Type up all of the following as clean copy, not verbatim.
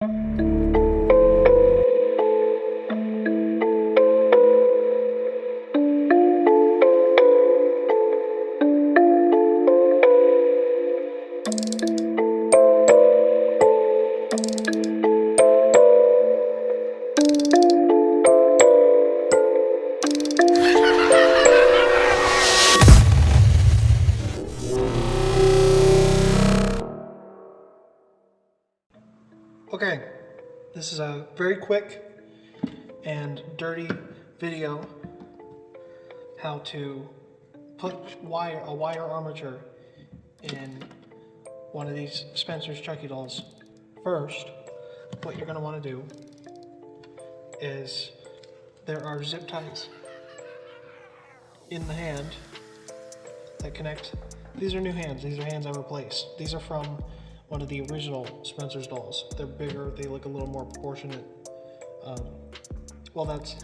Okay, this is a very quick and dirty video how to put a wire armature in one of these Spencer's Chucky dolls. First, what you're going to want to do is there are zip ties in the hand that connect. These are new hands. These are hands I replaced. These are from one of the original Spencer's dolls. They're bigger, they look a little more proportionate. Well, that's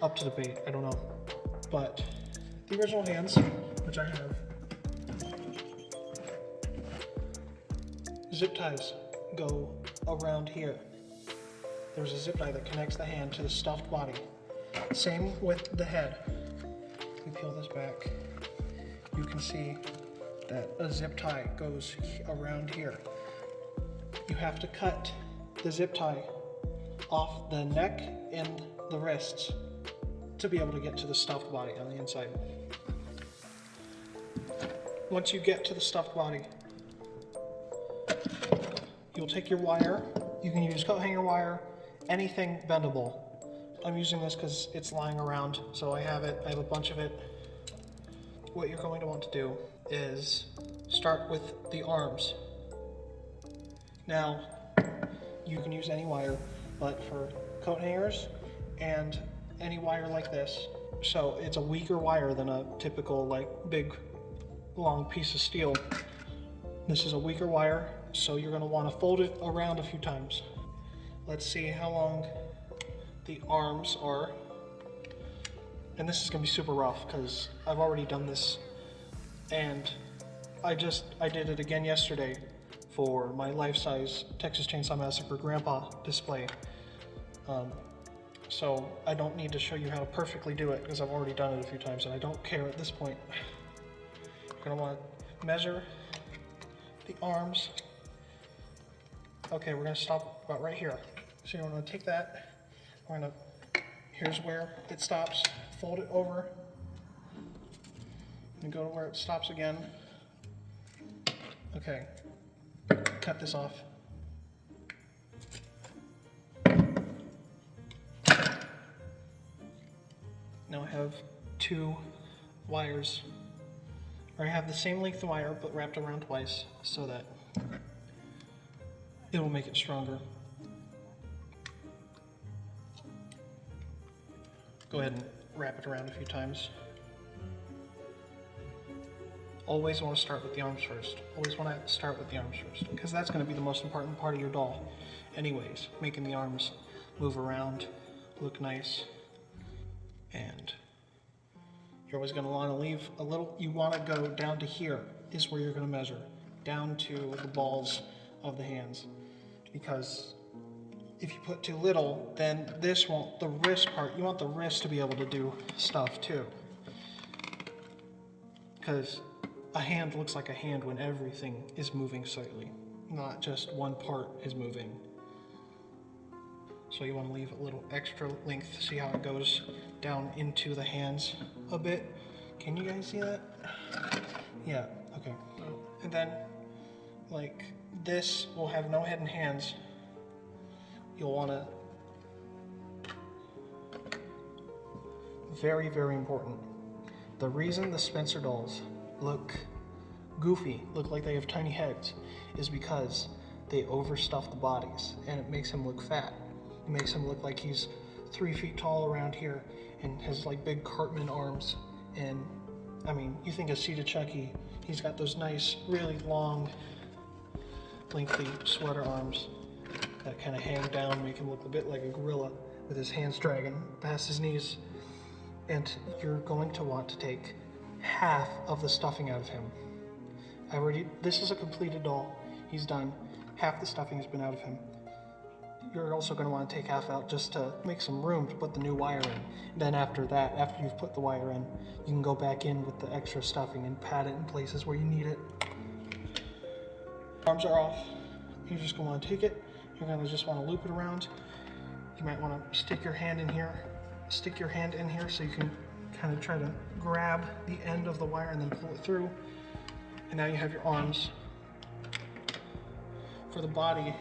up to debate, I don't know. But the original hands, which I have, zip ties go around here. There's a zip tie that connects the hand to the stuffed body. Same with the head. If we peel this back, you can see that a zip tie goes around here. You have to cut the zip tie off the neck and the wrists to be able to get to the stuffed body on the inside. Once you get to the stuffed body, you'll take your wire. You can use coat hanger wire, anything bendable. I'm using this because it's lying around, so I have it. I have a bunch of it. What you're going to want to do is start with the arms. Now, you can use any wire, but for coat hangers and any wire like this, so it's a weaker wire than a typical like big long piece of steel. This is a weaker wire, so you're going to want to fold it around a few times. Let's see how long the arms are. And this is going to be super rough because I've already done this, and I did it again yesterday for my life-size Texas Chainsaw Massacre Grandpa display. So I don't need to show you how to perfectly do it because I've already done it a few times and I don't care at this point. You're gonna want to measure the arms. Okay, we're gonna stop about right here. So you're gonna take that, here's where it stops, fold it over, and go to where it stops again. Okay. Cut this off. Now I have two wires, or I have the same length of wire but wrapped around twice so that it will make it stronger. Go ahead and wrap it around a few times. Always want to start with the arms first. Always want to start with the arms first, because that's going to be the most important part of your doll anyways, making the arms move around, look nice. And you're always going to want to leave a little, you want to go down to here is where you're going to measure, down to the balls of the hands, because if you put too little, then this won't, the wrist part, you want the wrist to be able to do stuff too, because a hand looks like a hand when everything is moving slightly, not just one part is moving. So you want to leave a little extra length. See how it goes down into the hands a bit? Can you guys see that? Yeah, okay. And then, like, this will have no head and hands. You'll want to, very, very important. The reason the Spencer dolls look goofy, look like they have tiny heads, is because they overstuff the bodies and it makes him look fat. It makes him look like he's 3 feet tall around here and has like big Cartman arms. And I mean, you think of Seed of Chucky, he's got those nice, really long, lengthy sweater arms that kind of hang down, make him look a bit like a gorilla with his hands dragging past his knees. And you're going to want to take half of the stuffing out of him. This is a completed doll. He's done. Half the stuffing has been out of him. you're also going to want to take half out just to make some room to put the new wire in. And then after that, after you've put the wire in, you can go back in with the extra stuffing and pat it in places where you need it. Arms are off. You're just going to want to take it. You're going to just want to loop it around. You might want to stick your hand in here so you can kind of try to grab the end of the wire and then pull it through. And now you have your arms. For the body,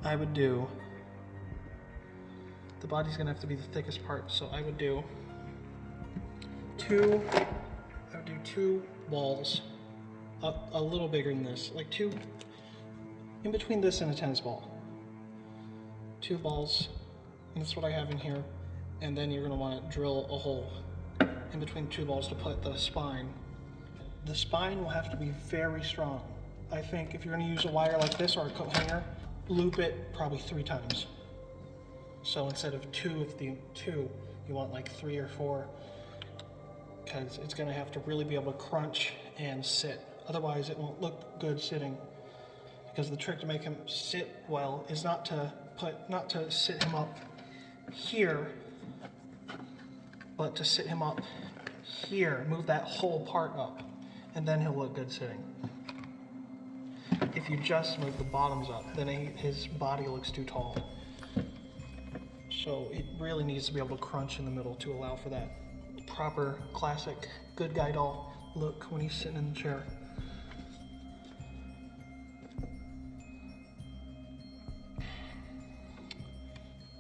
I would do, the body's gonna have to be the thickest part, so I would do two balls, a little bigger than this, like two, in between this and a tennis ball. 2 balls, and that's what I have in here, and then you're gonna wanna drill a hole in between 2 balls to put the spine. The spine will have to be very strong. I think if you're gonna use a wire like this or a coat hanger, loop it probably 3 times. So instead of 2 of the 2, you want like 3 or 4, because it's gonna have to really be able to crunch and sit. Otherwise it won't look good sitting. Because the trick to make him sit well is not to sit him up here, but to sit him up here, move that whole part up, and then he'll look good sitting. If you just move the bottoms up, then his body looks too tall. So it really needs to be able to crunch in the middle to allow for that proper, classic, good guy doll look when he's sitting in the chair.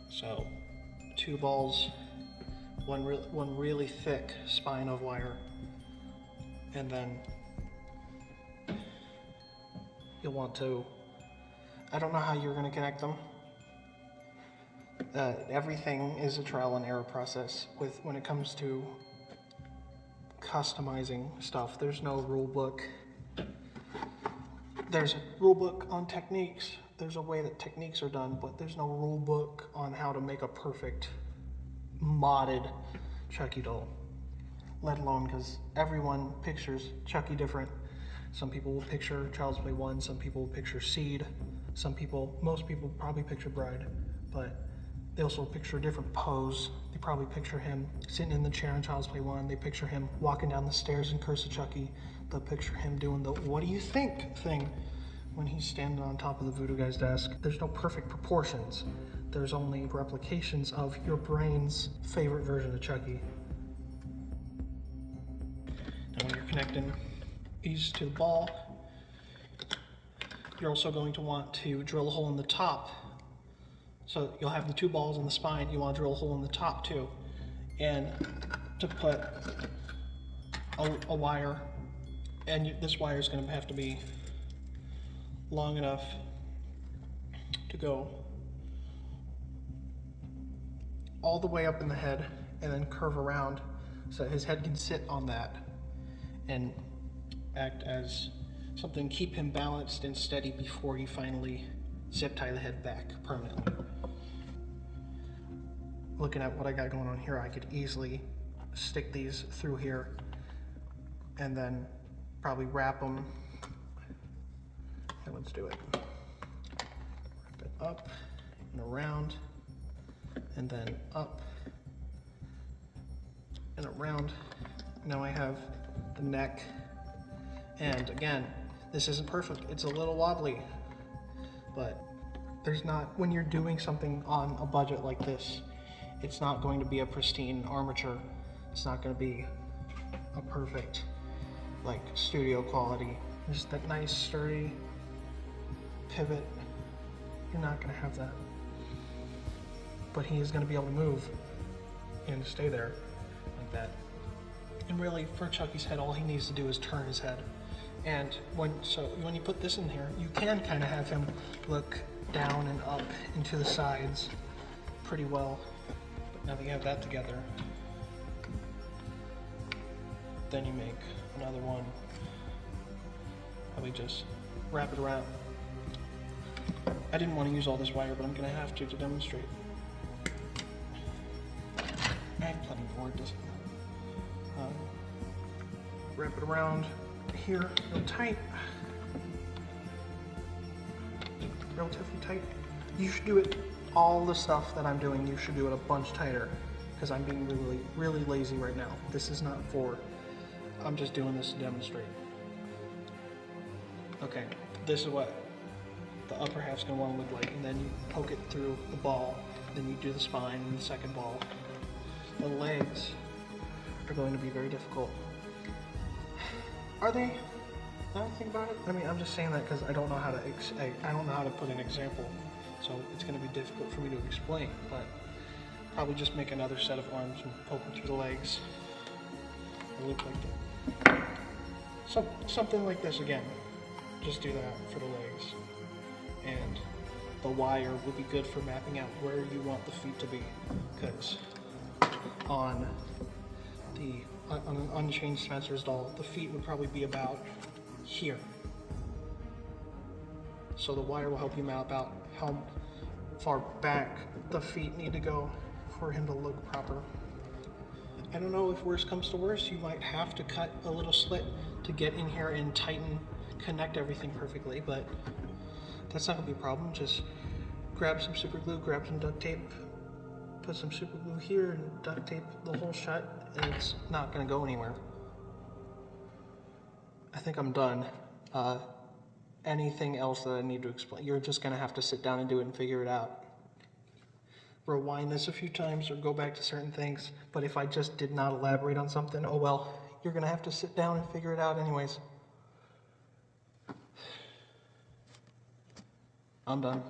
So 2 balls, one really thick spine of wire, and then you'll want to, I don't know how you're going to connect them. Everything is a trial and error process when it comes to customizing stuff. There's no rule book. There's a rule book on techniques. There's a way that techniques are done, but there's no rule book on how to make a perfect modded Chucky doll. Let alone because everyone pictures Chucky different. Some people will picture Child's Play 1, some people will picture Seed, most people probably picture Bride, but they also picture a different pose. They probably picture him sitting in the chair in Child's Play 1, they picture him walking down the stairs in Curse of Chucky, they'll picture him doing the what do you think thing when he's standing on top of the voodoo guy's desk. There's no perfect proportions. There's only replications of your brain's favorite version of Chucky. Now when you're connecting these to the ball, you're also going to want to drill a hole in the top. So you'll have the 2 balls in the spine, you want to drill a hole in the top too. And to put a wire, and this wire is going to have to be long enough to go all the way up in the head and then curve around so his head can sit on that and act as something, keep him balanced and steady before you finally zip tie the head back permanently. Looking at what I got going on here, I could easily stick these through here and then probably wrap them. Okay, let's do it. Wrap it up and around, and then up and around. Now I have the neck, and again, this isn't perfect. It's a little wobbly, but there's not, when you're doing something on a budget like this, it's not going to be a pristine armature. It's not going to be a perfect, like, studio quality. Just that nice sturdy pivot. You're not going to have that. But he is going to be able to move and stay there like that. And really, for Chucky's head, all he needs to do is turn his head. And when you put this in here, you can kind of have him look down and up and to the sides pretty well. But now that you have that together, then you make another one. Probably just wrap it around. I didn't want to use all this wire, but I'm going to have to demonstrate. I have plenty more, doesn't wrap it around here real tight, relatively tight, You should do it, all the stuff that I'm doing, you should do it a bunch tighter, because I'm being really, really lazy right now. This is not for, I'm just doing this to demonstrate. Okay, this is what the upper half's gonna want to look like, and then you poke it through the ball, then you do the spine and the second ball. The legs are going to be very difficult. Are they? Now I think about it. I mean, I'm just saying that because I don't know how to put an example, so it's going to be difficult for me to explain. But probably just make another set of arms and poke them through the legs. They look like that. Something like this again. Just do that for the legs, and the wire would be good for mapping out where you want the feet to be, because on an unchanged Spencer's doll, the feet would probably be about here. So the wire will help you map out how far back the feet need to go for him to look proper. I don't know, if worse comes to worse, you might have to cut a little slit to get in here and tighten, connect everything perfectly, but that's not gonna be a problem. Just grab some super glue, grab some duct tape, put some super glue here and duct tape the hole shut, and it's not gonna go anywhere. I think I'm done. Anything else that I need to explain, you're just gonna have to sit down and do it and figure it out. Rewind this a few times or go back to certain things, but if I just did not elaborate on something, oh well, you're gonna have to sit down and figure it out anyways. I'm done.